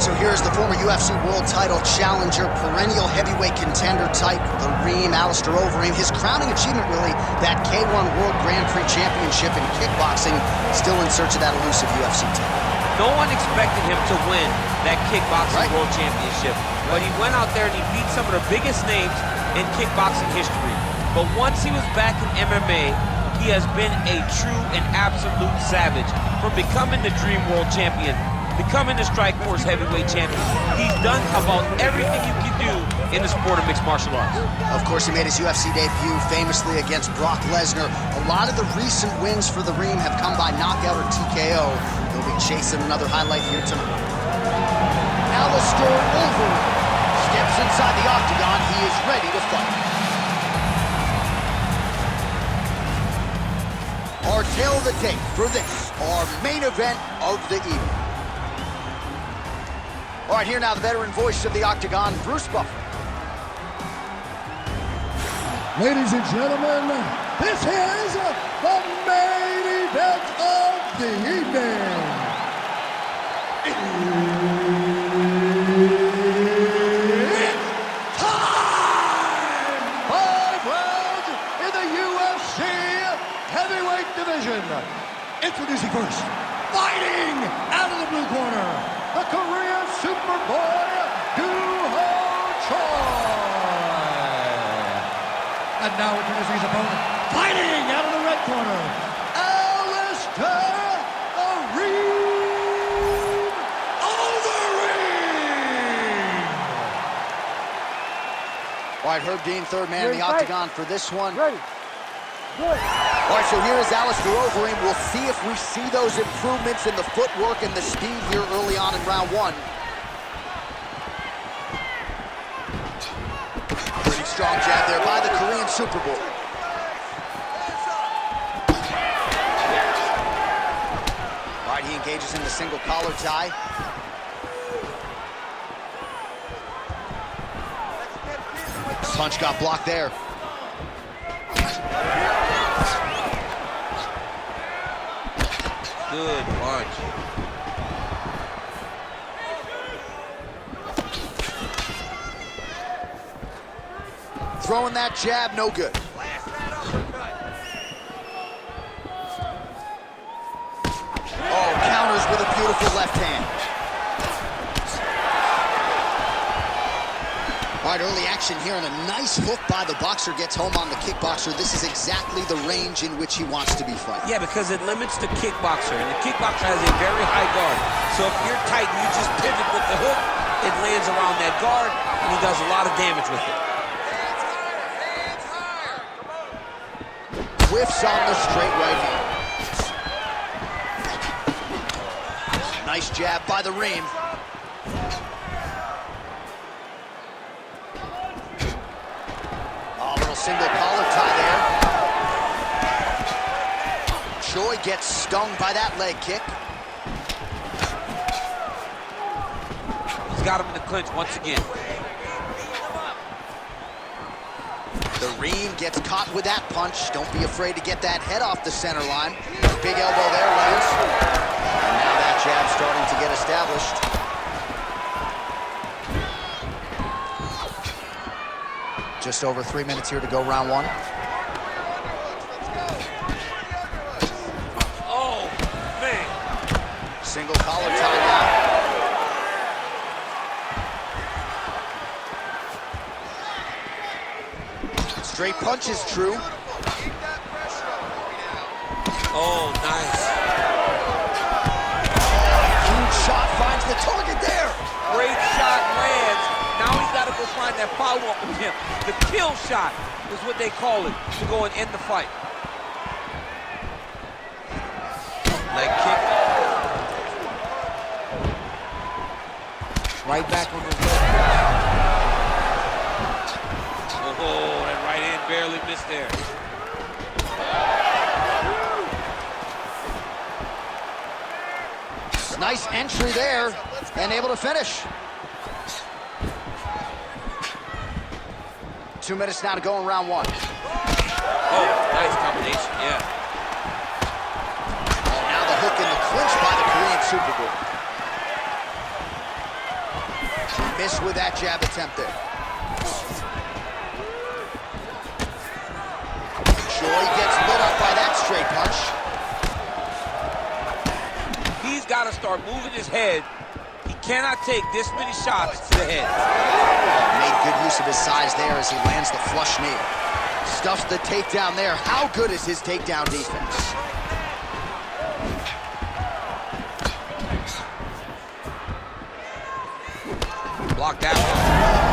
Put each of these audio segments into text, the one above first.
So here's the former UFC World Title Challenger, perennial heavyweight contender type, the Reem, Alistair Overeem. His crowning achievement, really, that K1 World Grand Prix Championship in kickboxing, still in search of that elusive UFC title. No one expected him to win that kickboxing world championship, but he went out there and he beat some of the biggest names in kickboxing history. But once he was back in MMA, he has been a true and absolute savage. From becoming the Dream World Champion, becoming the Strikeforce Heavyweight Champion, he's done about everything you can do in the sport of mixed martial arts. Of course, he made his UFC debut famously against Brock Lesnar. A lot of the recent wins for the Reem have come by knockout or TKO. He'll be chasing another highlight here tonight. Alistair Overeem steps inside the octagon. He is ready to fight. Our tale of the tape for this, our main event of the evening. All right, here now, the veteran voice of the octagon, Bruce Buffer. Ladies and gentlemen, this is the main event of the evening. It's time! 5 rounds in the UFC heavyweight division. Introducing first, fighting out of the blue corner, the Korean Superboy, and now introducing his opponent, fighting out of the red corner, Alistair Overeem. All right, Herb Dean, third man in the octagon for this one. Ready. Good. All right, so here is Alistair Overeem. We'll see if we see those improvements in the footwork and the speed here early on in round one. Pretty strong jab there by the Korean Superboy. All right, he engages in the single collar tie. Punch got blocked there. Good punch. Throwing that jab, no good. Oh, counters with a beautiful left hand. All right, early action here, and a nice hook by the boxer gets home on the kickboxer. This is exactly the range in which he wants to be fighting. Yeah, because it limits the kickboxer, and the kickboxer has a very high guard. So if you're tight and you just pivot with the hook, it lands around that guard, and he does a lot of damage with it. Whiffs on the straight right hand. Nice jab by the Reem. Single collar tie there. Choi gets stung by that leg kick. He's got him in the clinch once again. The Reem gets caught with that punch. Don't be afraid to get that head off the center line. Big elbow there lands. And now that jab starting to get established. Just over 3 minutes here to go, round one. Oh, man. Single collar tie now. Straight punch is true. Oh, nice. Huge shot finds the target there. Great shot lands. Now he's got to go find that follow-up with him. The kill shot is what they call it, to go and end the fight. Leg kick. Right back on the leg. Oh, that right hand barely missed there. Nice entry there, and able to finish. 2 minutes now to go in round one. Oh, nice combination, yeah. Oh, now the hook in the clinch by the Korean Superboy. Missed with that jab attempt there. Choi gets lit up by that straight punch. He's got to start moving his head. He cannot take this many shots to the head. Made good use of his size there as he lands the flush knee. Stuffs the takedown there. How good is his takedown defense? Blocked out. Oh,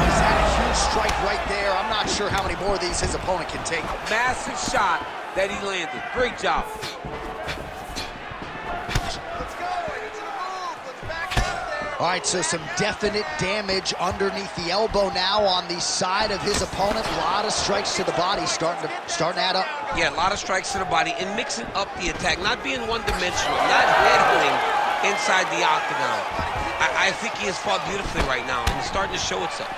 he's had a huge strike right there. I'm not sure how many more of these his opponent can take. Massive shot that he landed. Great job. All right, so some definite damage underneath the elbow now on the side of his opponent. A lot of strikes to the body starting to add up. Yeah, a lot of strikes to the body and mixing up the attack, not being one-dimensional, not headhunting inside the octagon. I think he has fought beautifully right now, and it's starting to show itself.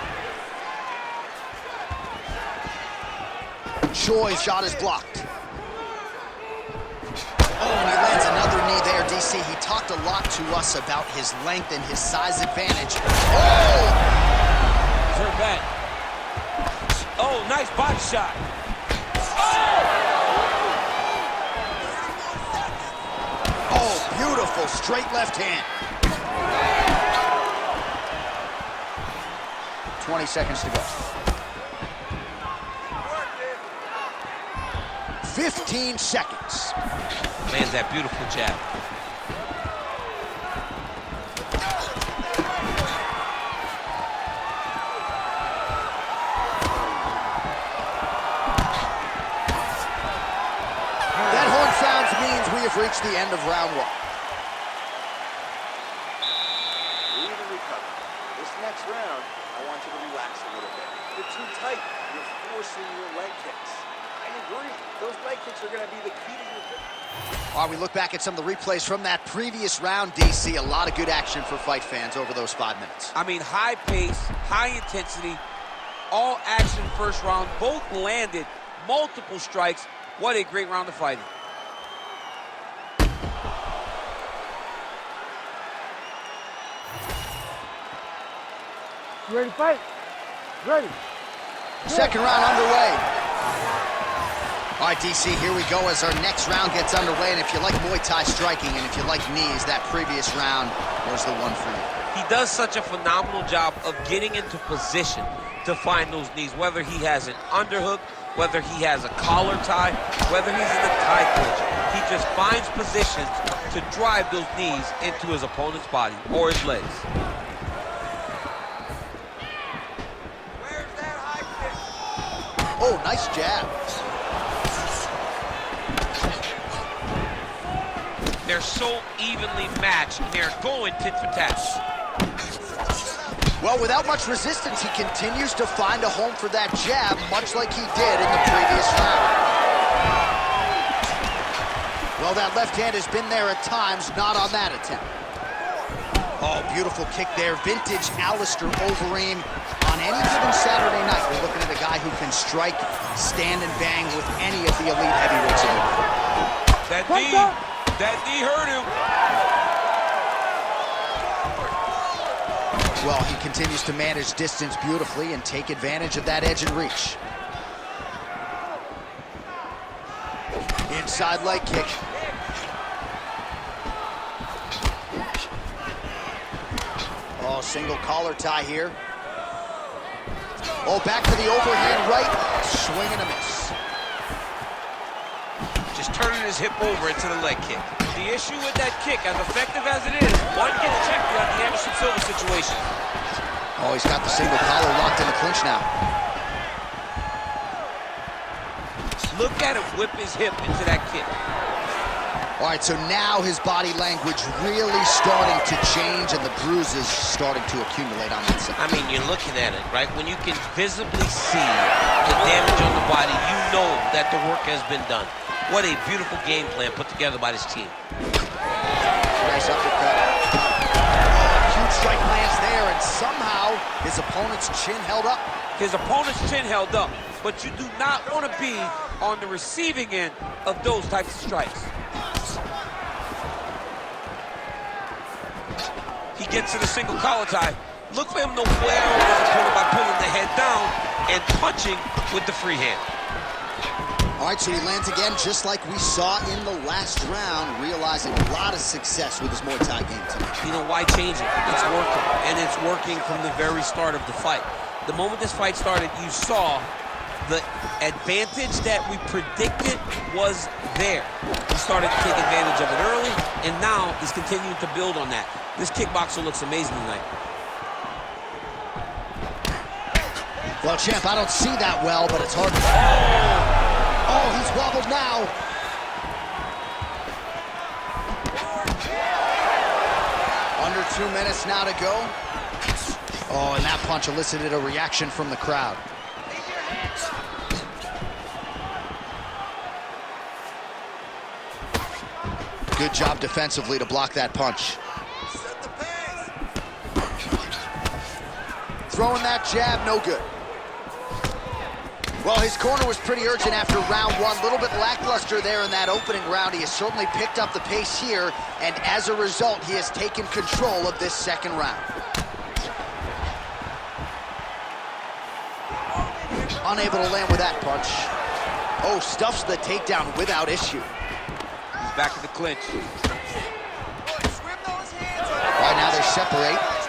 Choi's shot is blocked. Oh, and he lands another knee there, DC. He talked a lot to us about his length and his size advantage. Oh! Turn back. Oh, nice body shot. Oh, beautiful straight left hand. 20 seconds to go. 15 seconds. Lands that beautiful jab. That horn sounds means we have reached the end of round one. Breathe and recover. This next round, I want you to relax a little bit. You're too tight. You're forcing your leg kicks. I agree. Those leg kicks are going to be the key to your victory. All right, we look back at some of the replays from that previous round, DC. A lot of good action for fight fans over those 5 minutes. I mean, high pace, high intensity, all action first round. Both landed multiple strikes. What a great round of fighting. You ready to fight? Ready. Second round underway. All right, DC, here we go as our next round gets underway. And if you like Muay Thai striking and if you like knees, that previous round was the one for you. He does such a phenomenal job of getting into position to find those knees, whether he has an underhook, whether he has a collar tie, whether he's in a tie clinch. He just finds positions to drive those knees into his opponent's body or his legs. Where's that high kick? Oh, nice jab. They're so evenly matched, and they're going tit for tat. Well, without much resistance, he continues to find a home for that jab, much like he did in the previous round. Well, that left hand has been there at times, not on that attempt. Oh, beautiful kick there. Vintage Alistair Overeem. On any given Saturday night, we're looking at a guy who can strike, stand, and bang with any of the elite heavyweights in the world. That knee hurt him. Well, he continues to manage distance beautifully and take advantage of that edge and reach. Inside leg kick. Oh, single collar tie here. Oh, back to the overhand right. Swing and a miss. Just turning his hip over into the leg kick. The issue with that kick, as effective as it is, one gets checked out the Anderson Silva situation. Oh, he's got the single collar locked in the clinch now. Look at him whip his hip into that kick. All right, so now his body language really starting to change and the bruises starting to accumulate on that side. I mean, you're looking at it, right? When you can visibly see the damage on the body, you know that the work has been done. What a beautiful game plan put together by this team. Nice uppercut. Huge strike lands there, and somehow his opponent's chin held up. His opponent's chin held up, but you do not want to be on the receiving end of those types of strikes. He gets to the single collar tie. Look for him to wear over his opponent by pulling the head down and punching with the free hand. All right, so he lands again, just like we saw in the last round, realizing a lot of success with his Muay Thai game tonight. You know, why change it? It's working, and it's working from the very start of the fight. The moment this fight started, you saw the advantage that we predicted was there. He started to take advantage of it early, and now he's continuing to build on that. This kickboxer looks amazing tonight. Well, champ, I don't see that well, but it's hard to... Oh, he's wobbled now. Under 2 minutes now to go. Oh, and that punch elicited a reaction from the crowd. Good job defensively to block that punch. Throwing that jab, no good. Well, his corner was pretty urgent after round one. A little bit lackluster there in that opening round. He has certainly picked up the pace here, and as a result, he has taken control of this second round. Unable to land with that punch. Oh, stuffs the takedown without issue. He's back in the clinch. Right now they separate.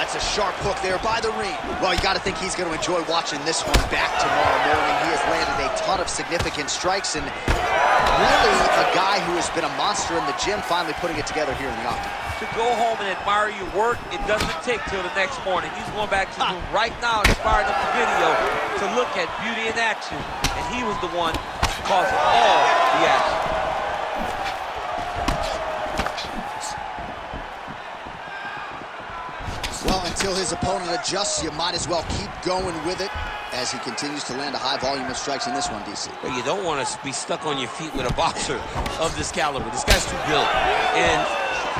That's a sharp hook there by the ring. Well, you got to think he's going to enjoy watching this one back tomorrow morning. He has landed a ton of significant strikes, and really a guy who has been a monster in the gym, finally putting it together here in the octagon. To go home and admire your work, it doesn't take till the next morning. He's going back to the room right now, inspired up the video to look at beauty in action, and he was the one causing all the action. Well, until his opponent adjusts, you might as well keep going with it as he continues to land a high volume of strikes in this one, DC. But you don't want to be stuck on your feet with a boxer of this caliber. This guy's too good. And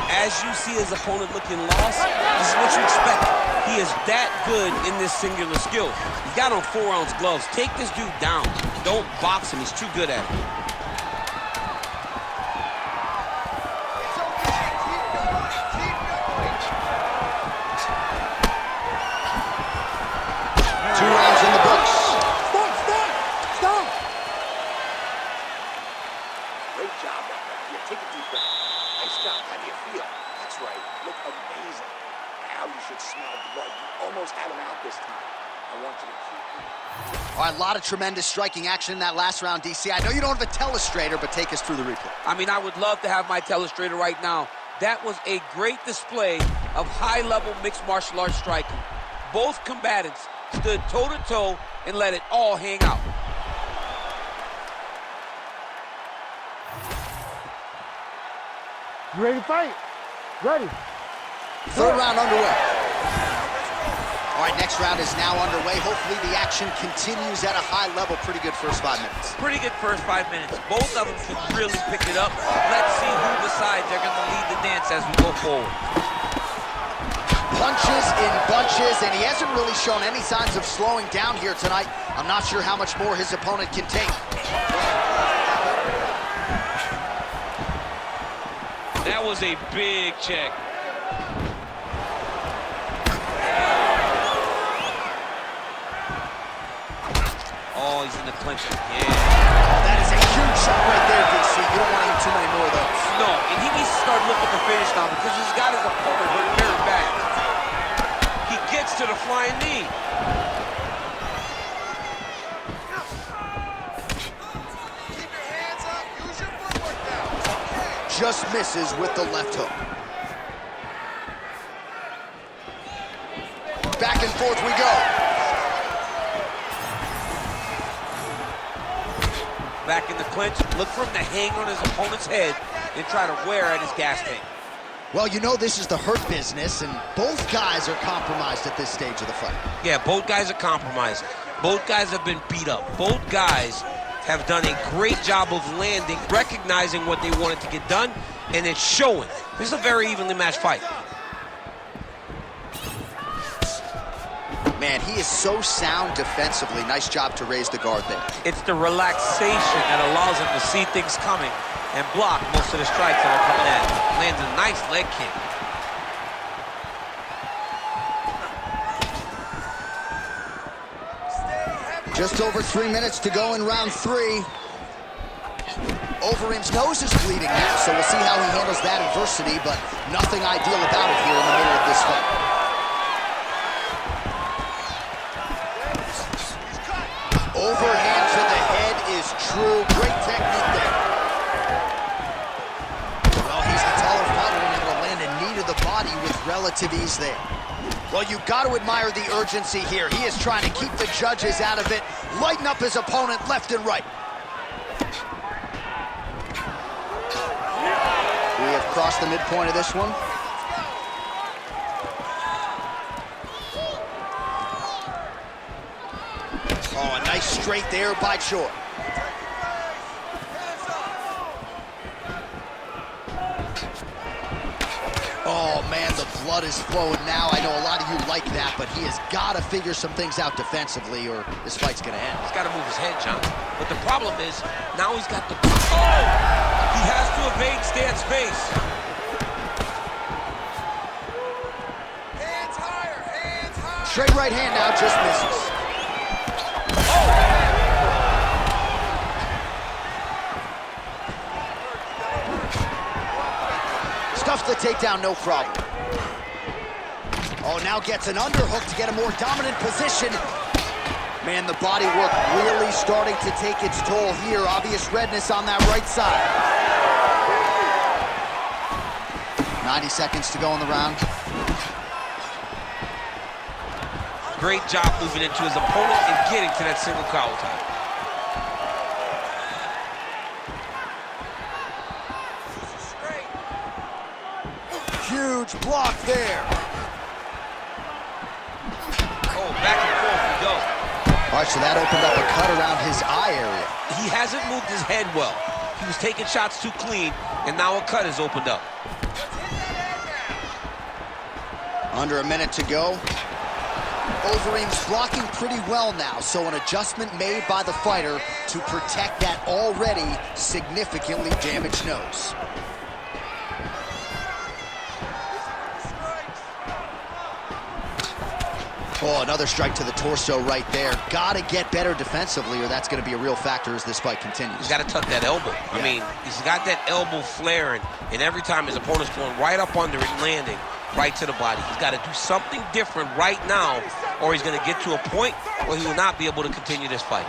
as you see his opponent looking lost, this is what you expect. He is that good in this singular skill. He's got on 4-ounce gloves. Take this dude down. Don't box him. He's too good at it. All right, a lot of tremendous striking action in that last round, DC. I know you don't have a telestrator, but take us through the replay. I mean, I would love to have my telestrator right now. That was a great display of high-level mixed martial arts striking. Both combatants stood toe-to-toe and let it all hang out. You ready to fight? Ready. Third round underway. All right, next round is now underway. Hopefully the action continues at a high level. Pretty good first 5 minutes. Pretty good first 5 minutes. Both of them can really pick it up. Let's see who decides they're going to lead the dance as we go forward. Punches in bunches, and he hasn't really shown any signs of slowing down here tonight. I'm not sure how much more his opponent can take. That was a big check. Oh, he's in the clinch again. That is a huge shot right there, DC. You don't want to eat too many more of those. No, and he needs to start looking to finish now because he's got his opponent hurt very bad. He gets to the flying knee. Keep your hands up. Use your footwork now. Okay. Just misses with the left hook. Back and forth we go. Back in the clinch, look for him to hang on his opponent's head and try to wear at his gas tank. Well, you know this is the hurt business, and both guys are compromised at this stage of the fight. Yeah, both guys are compromised. Both guys have been beat up. Both guys have done a great job of landing, recognizing what they wanted to get done, and it's showing. This is a very evenly matched fight. Man, he is so sound defensively. Nice job to raise the guard there. It's the relaxation that allows him to see things coming and block most of the strikes that are coming at him. Lands a nice leg kick. Just over 3 minutes to go in round 3. Overeem's nose is bleeding now, so we'll see how he handles that adversity, but nothing ideal about it here in the middle of this fight. Overhand to the head is true. Great technique there. Well, he's the taller fighter and able to land a knee to the body with relative ease there. Well, you've got to admire the urgency here. He is trying to keep the judges out of it, lighten up his opponent left and right. We have crossed the midpoint of this one. Oh, a nice straight there by Choi. Oh, man, the blood is flowing now. I know a lot of you like that, but he has got to figure some things out defensively or this fight's going to end. He's got to move his head, John. But the problem is, now he's got the... Oh! He has to evade Stan's face. Hands higher, hands higher. Straight right hand now, just misses. Stuffs the takedown, no problem. Oh, now gets an underhook to get a more dominant position. Man, the body work really starting to take its toll here. Obvious redness on that right side. 90 seconds to go in the round. Great job moving into his opponent and getting to that single collar tie. Huge block there. Oh, back and forth we go. All right, so that opened up a cut around his eye area. He hasn't moved his head well. He was taking shots too clean, and now a cut has opened up. Under a minute to go. Overeem's blocking pretty well now, so an adjustment made by the fighter to protect that already significantly damaged nose. Oh, another strike to the torso right there. Gotta get better defensively, or that's gonna be a real factor as this fight continues. He's gotta tuck that elbow. I mean, he's got that elbow flaring, and every time his opponent's going right up under it and landing right to the body. He's gotta do something different right now, or he's gonna get to a point where he will not be able to continue this fight.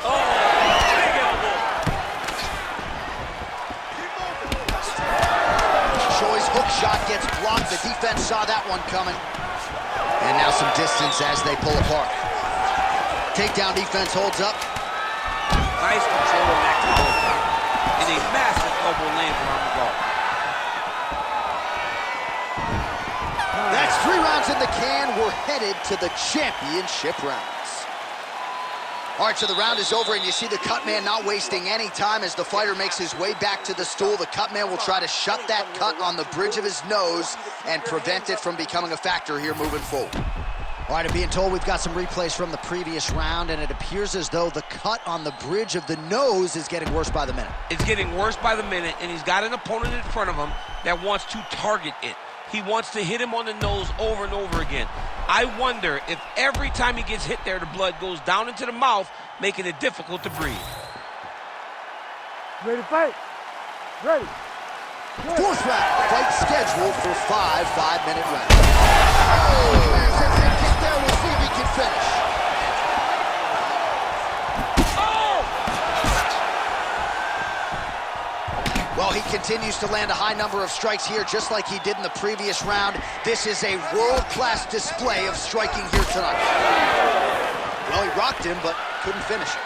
Oh, big elbow. Choi's hook shot gets blocked. The defense saw that one coming. And now some distance as they pull apart. Takedown defense holds up. Nice control of that collar top. And a massive elbow lands around the guard. That's 3 rounds in the can. We're headed to the championship rounds. All right, so the round is over, and you see the cut man not wasting any time as the fighter makes his way back to the stool. The cut man will try to shut that cut on the bridge of his nose and prevent it from becoming a factor here moving forward. All right, I'm being told we've got some replays from the previous round, and it appears as though the cut on the bridge of the nose is getting worse by the minute. It's getting worse by the minute, and he's got an opponent in front of him that wants to target it. He wants to hit him on the nose over and over again. I wonder if every time he gets hit there, the blood goes down into the mouth, making it difficult to breathe. Ready to fight? Ready. Good. 4th round, fight scheduled for 5 5-minute rounds. Oh, massive head kick there. We'll see if he can finish. Well, he continues to land a high number of strikes here, just like he did in the previous round. This is a world-class display of striking here tonight. Well, he rocked him, but couldn't finish it.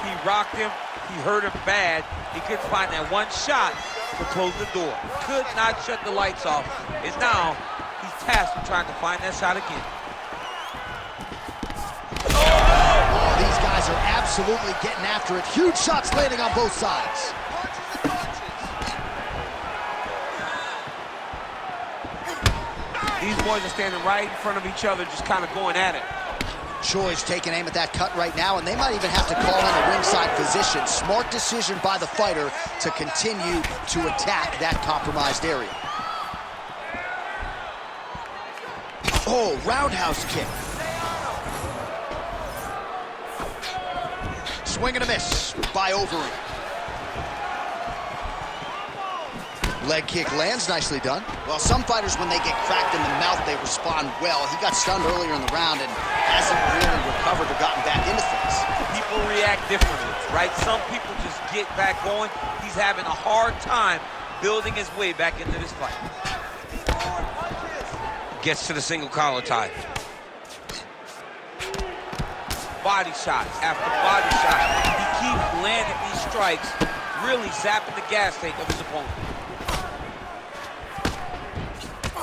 He rocked him. He hurt him bad. He couldn't find that one shot to close the door. Could not shut the lights off. And now he's tasked with trying to find that shot again. Oh, these guys are absolutely getting after it. Huge shots landing on both sides. These boys are standing right in front of each other, just kind of going at it. Choi's taking aim at that cut right now, and they might even have to call in a ringside physician. Smart decision by the fighter to continue to attack that compromised area. Oh, roundhouse kick. Swing and a miss by Overeem. Leg kick lands, nicely done. Well, some fighters, when they get cracked in the mouth, they respond well. He got stunned earlier in the round and hasn't really recovered or gotten back into things. People react differently, right? Some people just get back going. He's having a hard time building his way back into this fight. Gets to the single collar tie. Body shot after body shot. He keeps landing these strikes, really zapping the gas tank of his opponent.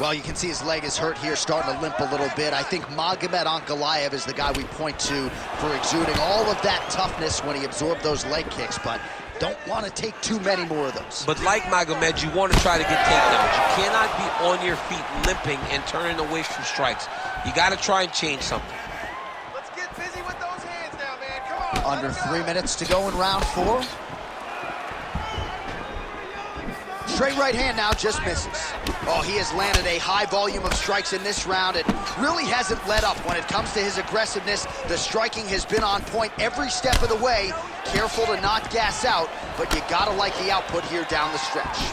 Well, you can see his leg is hurt here, starting to limp a little bit. I think Magomed Ankalaev is the guy we point to for exuding all of that toughness when he absorbed those leg kicks, but don't want to take too many more of those. But like Magomed, you want to try to get takedowns. You cannot be on your feet limping and turning away from strikes. You got to try and change something. Let's get busy with those hands now, man. Come on. Under 3 minutes to go in round 4. Straight right hand now, just misses. Oh, he has landed a high volume of strikes in this round. It really hasn't let up when it comes to his aggressiveness. The striking has been on point every step of the way. Careful to not gas out, but you gotta like the output here down the stretch.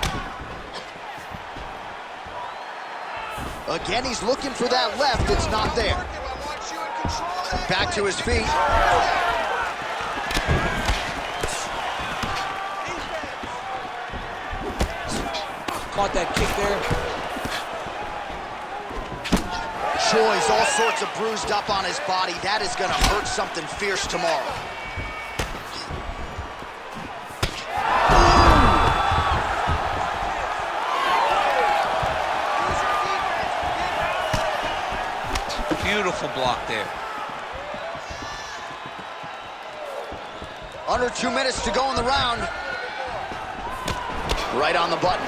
Again, he's looking for that left. It's not there. Back to his feet. Caught that kick there. Choi's all sorts of bruised up on his body. That is gonna hurt something fierce tomorrow. Beautiful block there. Under 2 minutes to go in the round. Right on the button.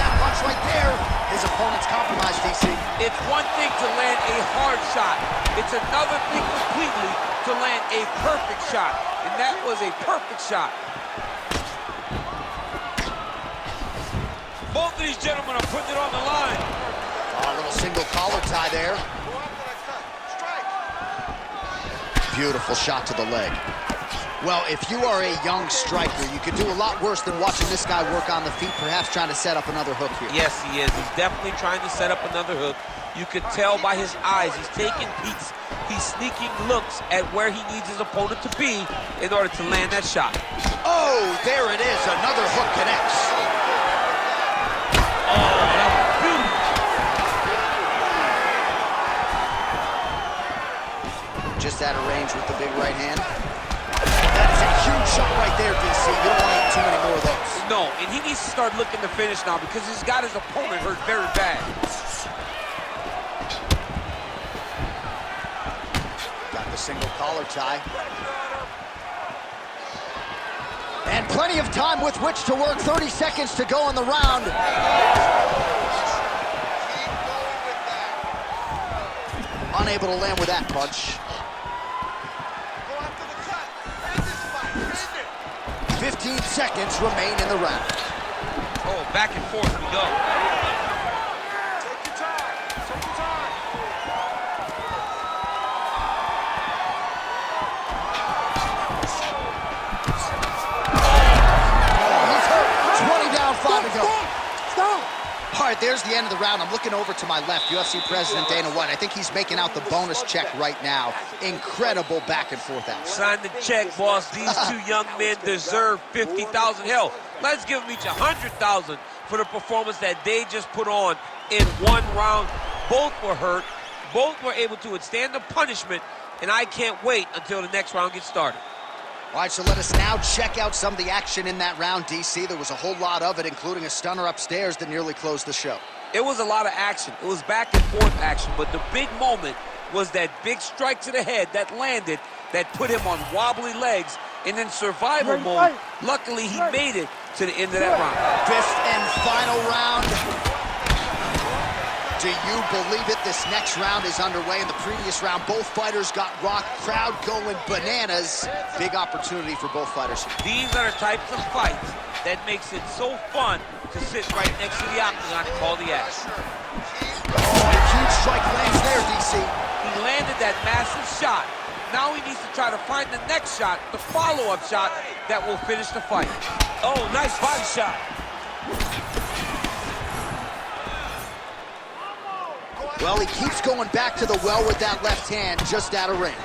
That punch right there. His opponent's compromised, DC. It's one thing to land a hard shot. It's another thing completely to land a perfect shot. And that was a perfect shot. Both of these gentlemen are putting it on the line. A little single collar tie there. Beautiful shot to the leg. Well, if you are a young striker, you could do a lot worse than watching this guy work on the feet, perhaps trying to set up another hook here. Yes, he is. He's definitely trying to set up another hook. You could tell by his eyes. He's taking peeks. He's sneaking looks at where he needs his opponent to be in order to land that shot. Oh, there it is. Another hook connects. Oh, that was beautiful. Just out of range with the big right hand. That is a huge shot right there, DC. You don't want to eat too many more of those. No, and he needs to start looking to finish now because he's got his opponent hurt very bad. Got the single collar tie. And plenty of time with which to work. 30 seconds to go in the round. Unable to land with that punch. 15 seconds remain in the round. Oh, back and forth we go. Take your time. Take your time. He's hurt. 20 down, 5 to go. Stop! All right, there's the end of the round. I'm looking over to my left, UFC President Dana White. I think he's making out the bonus check right now. Incredible back and forth action. Sign the check, boss. These two young men deserve 50,000. Hell, let's give them each 100,000 for the performance that they just put on in one round. Both were hurt. Both were able to withstand the punishment, and I can't wait until the next round gets started. All right, so let us now check out some of the action in that round, DC. There was a whole lot of it, including a stunner upstairs that nearly closed the show. It was a lot of action. It was back and forth action, but the big moment was that big strike to the head that landed, that put him on wobbly legs, and in survival mode, luckily he made it to the end of that round. Fifth and final round. Do you believe it? This next round is underway. In the previous round, both fighters got rocked. Crowd going bananas. Big opportunity for both fighters. These are the types of fights that makes it so fun to sit right next to the octagon and call the action. Oh, a huge strike lands there, DC. He landed that massive shot. Now he needs to try to find the next shot, the follow-up shot that will finish the fight. Oh, nice body shot. Well, he keeps going back to the well with that left hand, just out of range.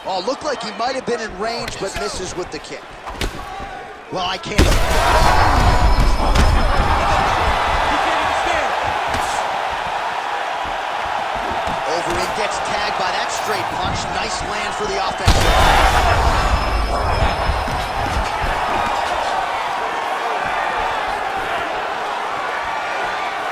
Oh, looked like he might have been in range, but misses with the kick. Well, I can't. Overeem gets tagged by that straight punch. Nice land for the offense.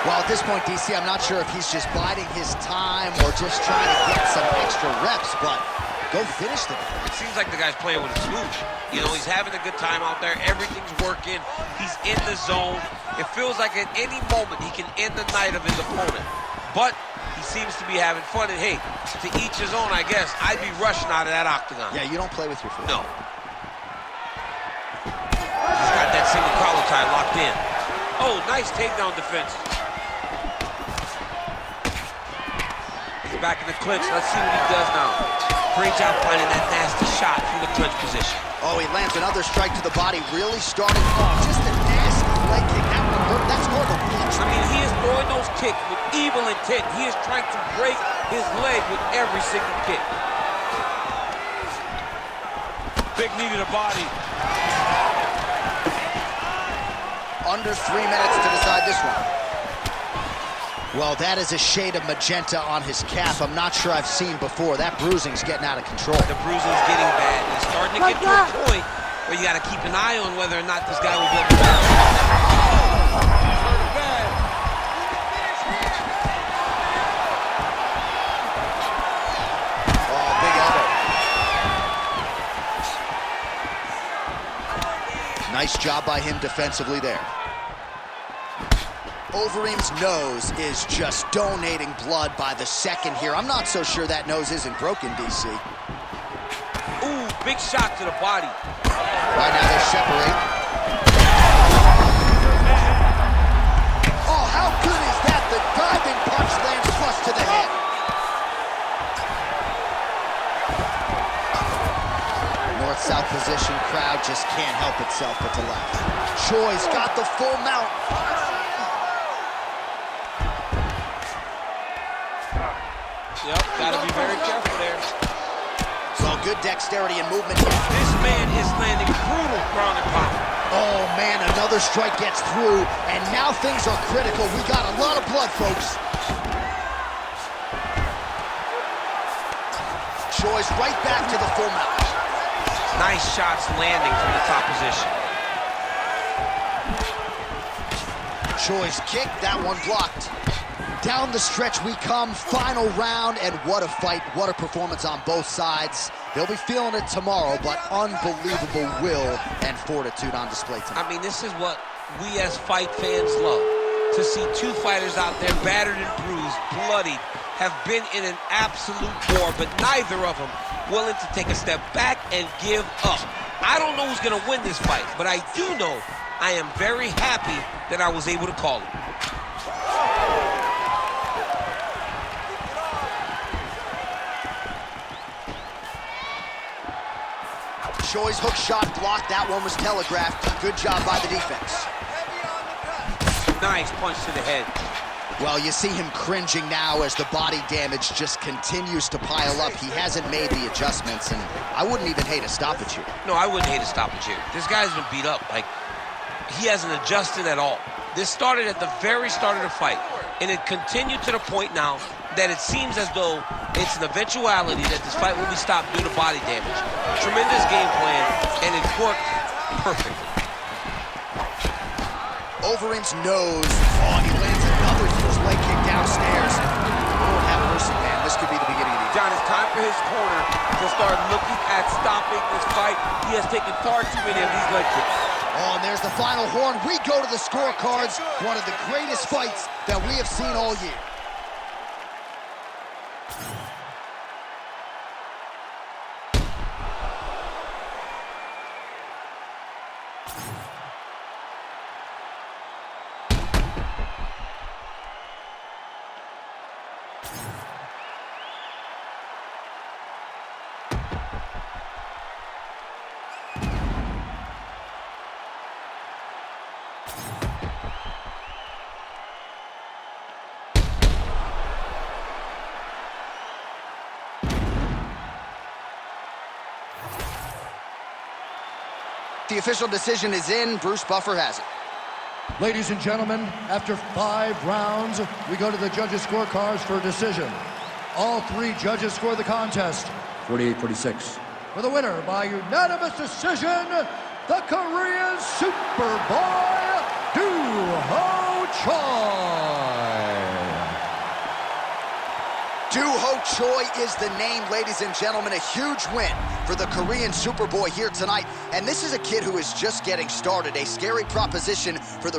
Well, at this point, DC, I'm not sure if he's just biding his time or just trying to get some extra reps, but go finish them. It seems like the guy's playing with a smooch. You know, he's having a good time out there. Everything's working. He's in the zone. It feels like at any moment he can end the night of his opponent. But he seems to be having fun, and hey, to each his own, I guess. I'd be rushing out of that octagon. Yeah, you don't play with your foot. No. He's got that single collar tie locked in. Oh, nice takedown defense. He's back in the clinch. Let's see what he does now. Great job finding that nasty shot from the clinch position. Oh, he lands another strike to the body, really starting off. Just a nasty leg kick. That one hurt. That's more of a punch. I mean, he is throwing those kicks with evil intent. He is trying to break his leg with every single kick. Big knee to the body. Under 3 minutes to decide this one. Well, that is a shade of magenta on his calf I'm not sure I've seen before. That bruising's getting out of control. The bruising's getting bad. It's starting to get to a point where you got to keep an eye on whether or not this guy will be able to Oh, big elbow. Nice job by him defensively there. Overeem's nose is just donating blood by the second here. I'm not so sure that nose isn't broken, DC. Ooh, big shot to the body. Right now they separate. Oh, how good is that? The diving punch lands flush to the head. North-south position, crowd just can't help itself but to laugh. Choi's got the full mount. Yep, gotta be very careful there. So good dexterity and movement here. This man is landing brutal ground and pound. Oh man, another strike gets through, and now things are critical. We got a lot of blood, folks. Choi's right back to the full mount. Nice shots landing from the top position. Choi's kick, that one blocked. Down the stretch we come, final round, and what a fight, what a performance on both sides. They'll be feeling it tomorrow, but unbelievable will and fortitude on display tonight. I mean, this is what we as fight fans love. To see two fighters out there battered and bruised, bloodied, have been in an absolute war, but neither of them willing to take a step back and give up. I don't know who's gonna win this fight, but I do know I am very happy that I was able to call it. Choi's hook shot blocked. That one was telegraphed. Good job by the defense. Nice punch to the head. Well, you see him cringing now as the body damage just continues to pile up. He hasn't made the adjustments, and I wouldn't even hate a stoppage here. No, I wouldn't hate a stoppage here. This guy's been beat up. Like, he hasn't adjusted at all. This started at the very start of the fight, and it continued to the point now that it seems as though it's an eventuality that this fight will be stopped due to body damage. Tremendous game plan, and it worked perfectly. Overeem's nose. Oh, he lands another huge leg kick downstairs. Lord have mercy, man. This could be the beginning of the end. John, it's time for his corner to start looking at stopping this fight. He has taken far too many of these leg kicks. Oh, and there's the final horn. We go to the scorecards. One of the greatest fights that we have seen all year. The official decision is in. Bruce Buffer has it. Ladies and gentlemen, after 5 rounds, we go to the judges' scorecards for a decision. All 3 judges score the contest 48-46. For the winner by unanimous decision, the Korean Superboy, Doo-Ho Choi. Doo-Ho Choi is the name, ladies and gentlemen. A huge win for the Korean Superboy here tonight. And this is a kid who is just getting started. A scary proposition for the